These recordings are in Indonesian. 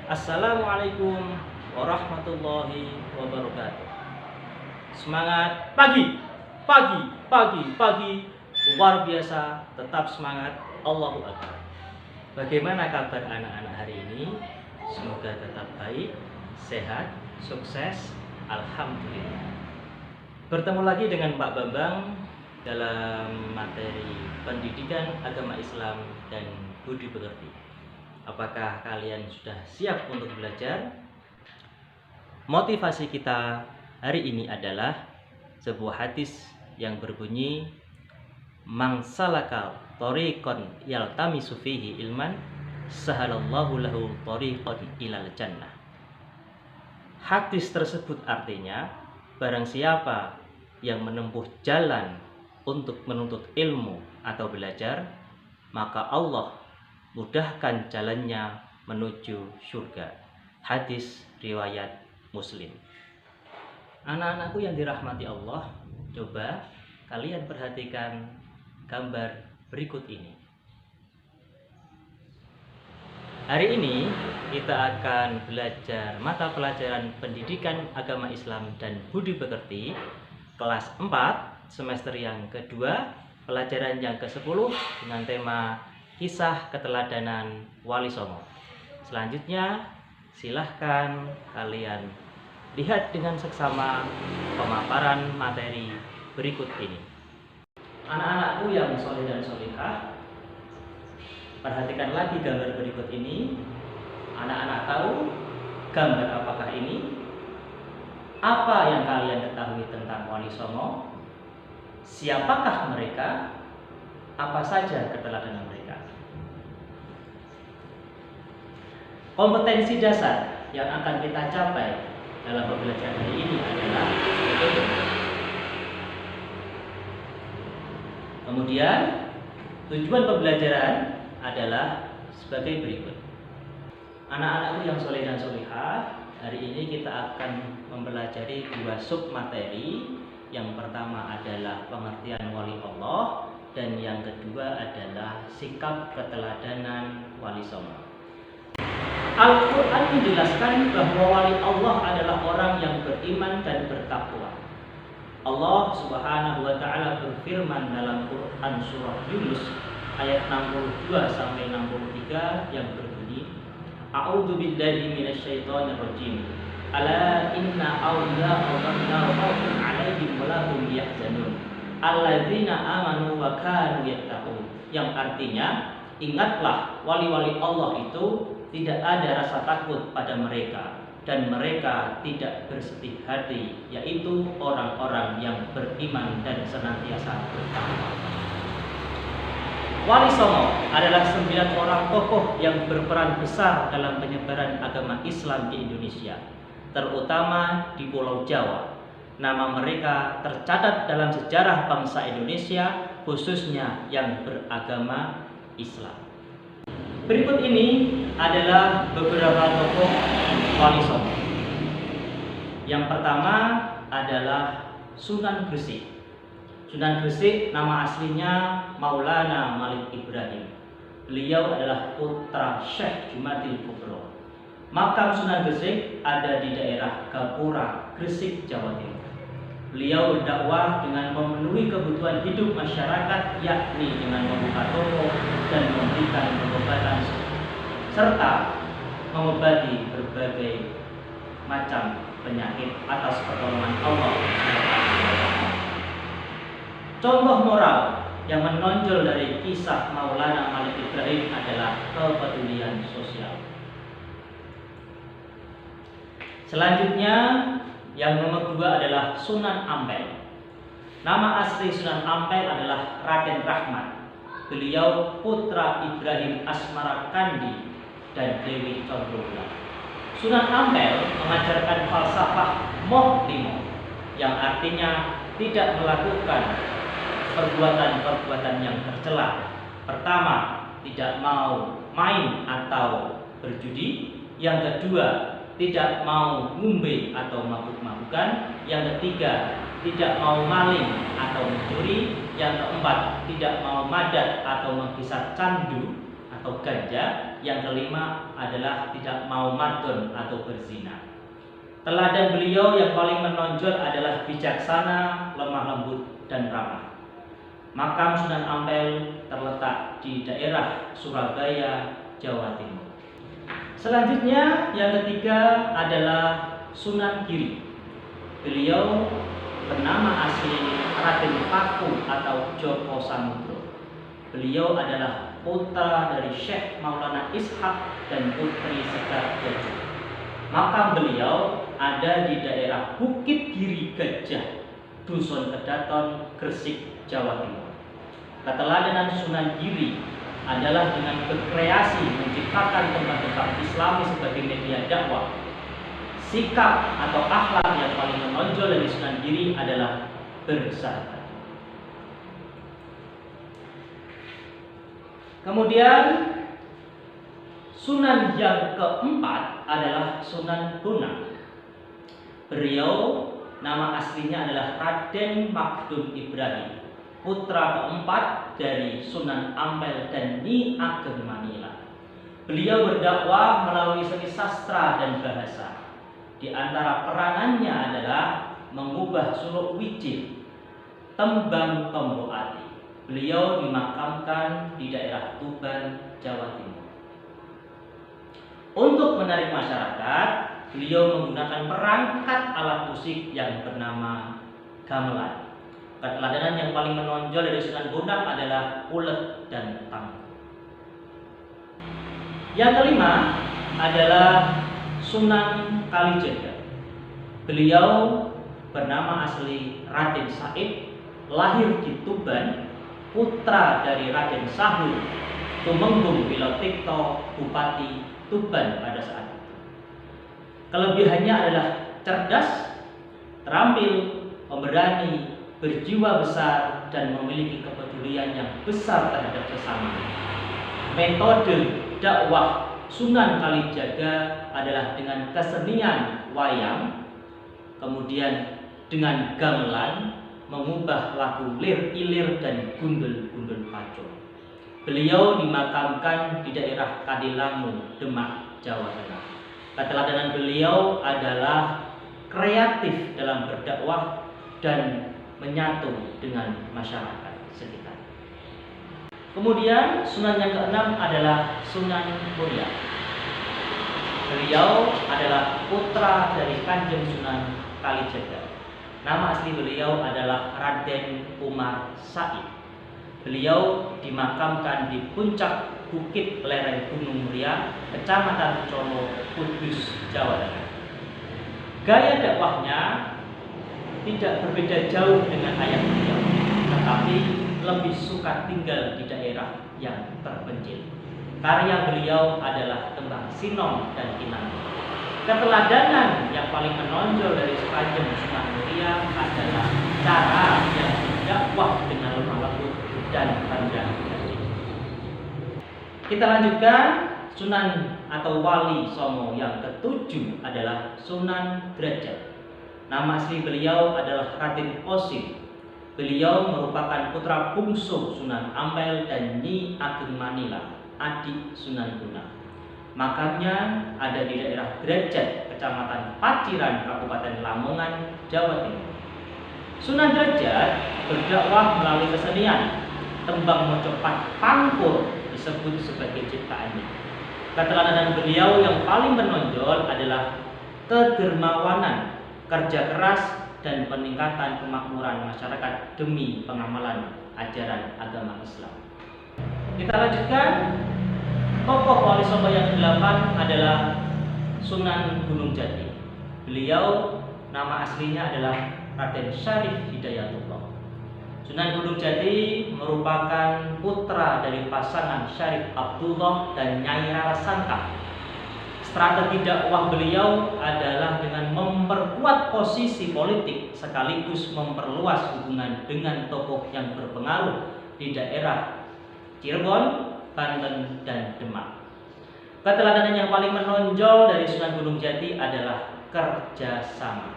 Assalamualaikum warahmatullahi wabarakatuh. Semangat pagi, pagi, pagi, pagi. Luar biasa, tetap semangat. Allahu Akbar. Bagaimana kabar anak-anak hari ini? Semoga tetap baik, sehat, sukses. Alhamdulillah. Bertemu lagi dengan Pak Bambang dalam materi pendidikan agama Islam dan budi pekerti. Apakah kalian sudah siap untuk belajar? Motivasi kita hari ini adalah sebuah hadis yang berbunyi, "Man salakal thoriqan yaltamisu fihi ilman, sahalallahu lahu thoriqan ilal jannah." Hadis tersebut artinya, barang siapa yang menempuh jalan untuk menuntut ilmu atau belajar, maka Allah mudahkan jalannya menuju surga. Hadis riwayat Muslim. Anak-anakku yang dirahmati Allah, coba kalian perhatikan gambar berikut ini. Hari ini kita akan belajar mata pelajaran pendidikan agama Islam dan budi pekerti kelas 4 semester yang kedua, pelajaran yang ke-10 dengan tema Kisah Keteladanan Wali Songo. Selanjutnya, silahkan kalian lihat dengan seksama pemaparan materi berikut ini. Anak-anakku yang soleh dan solihah, perhatikan lagi gambar berikut ini. Anak-anak tahu gambar apakah ini? Apa yang kalian ketahui tentang Wali Songo? Siapakah mereka? Apa saja keteladanan mereka? Kompetensi dasar yang akan kita capai dalam pembelajaran hari ini adalah berikut. Kemudian tujuan pembelajaran adalah sebagai berikut. Anak-anakku yang soleh dan solihah, hari ini kita akan mempelajari dua sub materi. Yang pertama adalah pengertian wali Allah, dan yang kedua adalah sikap keteladanan Wali Songo. Al-Quran menjelaskan bahwa wali Allah adalah orang yang beriman dan bertakwa. Allah Subhanahu wa Ta'ala berfirman dalam Quran surah Yunus ayat 62 sampai 63 yang berbunyi, A'udzu billahi minasyaitonir rajim. Ala inna awliya Allah khawfun 'alaihim wa lahum yahzanun. Alladzina amanu wa kanu yattaqun. Yang artinya, ingatlah wali-wali Allah itu tidak ada rasa takut pada mereka dan mereka tidak bersedih hati, yaitu orang-orang yang beriman dan senantiasa bertakwa. Wali Songo adalah 9 orang tokoh yang berperan besar dalam penyebaran agama Islam di Indonesia, terutama di Pulau Jawa. Nama mereka tercatat dalam sejarah bangsa Indonesia, khususnya yang beragama Islam. Berikut ini adalah beberapa tokoh Wali Songo. Yang pertama adalah Sunan Gresik. Sunan Gresik nama aslinya Maulana Malik Ibrahim. Beliau adalah putra Syekh Jumadil Kubro. Makam Sunan Gresik ada di daerah Gapura, Gresik, Jawa Timur. Beliau berdakwah dengan memenuhi kebutuhan hidup masyarakat, yakni dengan membuka toko dan memberikan pengobatan serta mengobati berbagai macam penyakit atas pertolongan Allah. Contoh moral yang menonjol dari kisah Maulana Malik Ibrahim adalah kepedulian sosial. Selanjutnya, yang nomor 2 adalah Sunan Ampel. Nama asli Sunan Ampel adalah Raden Rahmat. Beliau putra Ibrahim Asmara Kandi dan Dewi Condrowulan. Sunan Ampel mengajarkan falsafah moh limo, yang artinya tidak melakukan perbuatan-perbuatan yang tercela. Pertama, tidak mau main atau berjudi. Yang kedua, tidak mau ngumbe atau mabuk-mabukan. Yang ketiga, tidak mau maling atau mencuri. Yang keempat, tidak mau madat atau menghisap candu atau ganja. yang kelima adalah tidak mau madon atau berzina. Teladan beliau yang paling menonjol adalah bijaksana, lemah lembut, dan ramah. Makam Sunan Ampel terletak di daerah Surabaya, Jawa Timur. Selanjutnya yang ketiga adalah Sunan Giri. Beliau bernama asli Raden Paku atau Joko Samudro. Beliau adalah putra dari Syekh Maulana Ishak dan putri Sekar Gajah. Makam beliau ada di daerah Bukit Giri Gajah, Dusun Kedaton, Gresik, Jawa Timur. Keteladanan Sunan Giri adalah dengan berkreasi menciptakan tembang-tembang Islami sebagai media dakwah. Sikap atau akhlak yang paling menonjol dari Sunan Giri adalah bersahabat. Kemudian Sunan yang keempat adalah Sunan Bonang. Beliau nama aslinya adalah Raden Magdum Ibrahim, putra keempat dari Sunan Ampel dan Nyi Ageng Manila. Beliau berdakwah melalui seni sastra dan bahasa. Di antara peranannya adalah mengubah suluk wijil, tembang pemroati. Beliau dimakamkan di daerah Tuban, Jawa Timur. Untuk menarik masyarakat, beliau menggunakan perangkat alat musik yang bernama gamelan. Keteladanan yang paling menonjol dari Sunan Bonang adalah ulet dan tangguh. Yang kelima adalah Sunan Kalijaga. Beliau bernama asli Raden Said, lahir di Tuban, putra dari Raden Sahur Tumenggung Wilotikto, Bupati Tuban pada saat itu. Kelebihannya adalah cerdas, terampil, pemberani, berjiwa besar, dan memiliki kepedulian yang besar terhadap sesama. Metode dakwah Sunan Kalijaga adalah dengan kesenian wayang, kemudian dengan gamelan, mengubah lagu lir-ilir dan gundul-gundul pacul. Beliau dimakamkan di daerah Kadilangu, Demak, Jawa Tengah. Keteladanan beliau adalah kreatif dalam berdakwah dan menyatu dengan masyarakat sekitar. Kemudian Sunan yang keenam adalah Sunan Muria. Beliau adalah putra dari Kanjeng Sunan Kalijaga. Nama asli beliau adalah Raden Umar Said. Beliau dimakamkan di puncak bukit lereng Gunung Muria, Kecamatan Colo, Kudus, Jawa Tengah. Gaya dakwahnya tidak berbeda jauh dengan ayah beliau, tetapi lebih suka tinggal di daerah yang terpencil. Karya beliau adalah tembang Sinong dan Kinang. Keteladanan yang paling menonjol dari Kanjeng Sunan Muria adalah cara yang berdakwah dengan lemah lembut dan rendah hati. Kita lanjutkan. Sunan atau Wali Songo yang ketujuh adalah Sunan Derajat. Nama asli beliau adalah Raden Qasim. Beliau merupakan putra bungsu Sunan Ampel dan Nyi Ageng Manila, adik Sunan Bonang. Makamnya ada di daerah Derajat, Kecamatan Paciran, Kabupaten Lamongan, Jawa Timur. Sunan Derajat berdakwah melalui kesenian. Tembang mocopat pangkur disebut sebagai ciptaannya. Keteladanan beliau yang paling menonjol adalah kedermawanan, kerja keras, dan peningkatan kemakmuran masyarakat demi pengamalan ajaran agama Islam. Kita lanjutkan. Tokoh Wali Songo yang ke-8 adalah Sunan Gunung Jati. Beliau nama aslinya adalah Raden Syarif Hidayatullah. Sunan Gunung Jati merupakan putra dari pasangan Syarif Abdullah dan Nyai Rara Santang. Strategi dakwah beliau adalah dengan memperkuat posisi politik sekaligus memperluas hubungan dengan tokoh yang berpengaruh di daerah Cirebon, Banten, dan Demak. Keteladanan yang paling menonjol dari Sunan Gunung Jati adalah kerjasama.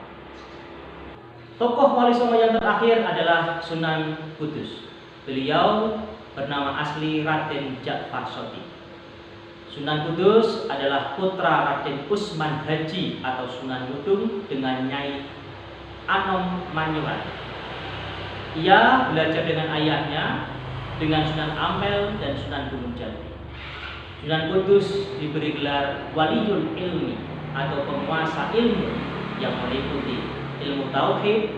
Tokoh Wali Songo yang terakhir adalah Sunan Kudus. Beliau bernama asli Raden Ja'far Shotih. Sunan Kudus adalah putra Raden Usman Haji atau Sunan Ngudung dengan Nyai Anom Manyuran. Ia belajar dengan ayahnya, dengan Sunan Ampel dan Sunan Gunung Jati. Sunan Kudus diberi gelar Waliyul Ilmi atau penguasa ilmu yang meliputi ilmu tauhid,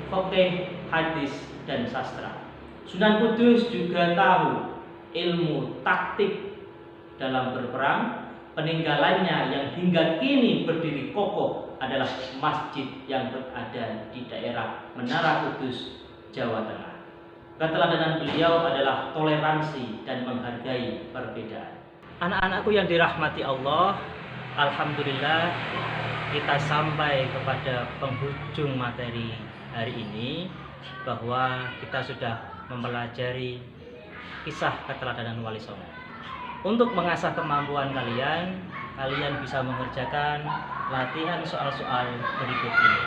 fikih, hadis, dan sastra. Sunan Kudus juga tahu ilmu taktik dalam berperang. Peninggalannya yang hingga kini berdiri kokoh adalah masjid yang berada di daerah Menara Kudus, Jawa Tengah. Keteladanan beliau adalah toleransi dan menghargai perbedaan. Anak-anakku yang dirahmati Allah, alhamdulillah kita sampai kepada penghujung materi hari ini, bahwa kita sudah mempelajari kisah keteladanan Wali Songo. Untuk mengasah kemampuan kalian bisa mengerjakan latihan soal-soal berikut ini.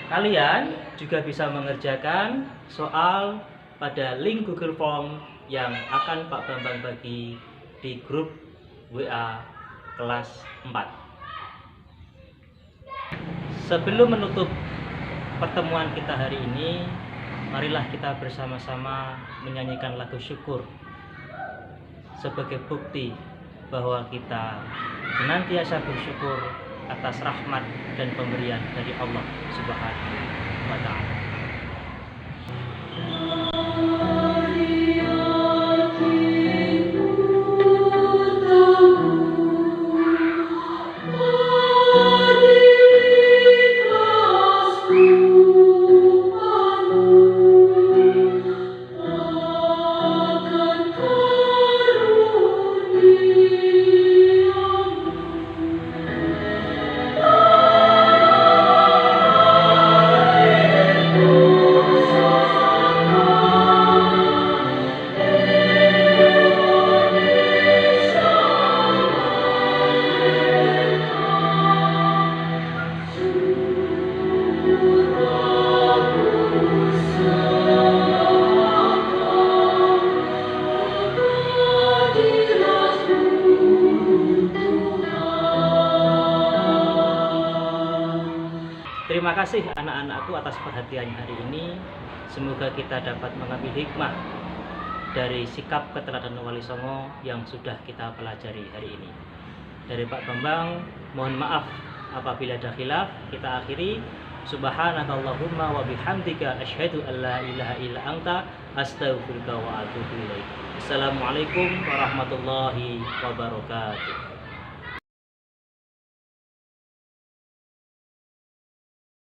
Kalian juga bisa mengerjakan soal pada link Google Form yang akan Pak Bambang bagi di grup WA kelas 4. Sebelum menutup pertemuan kita hari ini, marilah kita bersama-sama menyanyikan lagu syukur sebagai bukti bahwa kita senantiasa bersyukur atas rahmat dan pemberian dari Allah Subhanahu wa Ta'ala. Terima kasih anak-anakku atas perhatian hari ini. Semoga kita dapat mengambil hikmah dari sikap keteladanan Wali Songo yang sudah kita pelajari hari ini. Dari Pak Bambang, mohon maaf apabila ada khilaf. Kita akhiri. Subhanakallahumma wa bihamdika asyhadu an la ilaha illa anta astaghfiruka wa atubu ilaik. Assalamualaikum warahmatullahi wabarakatuh.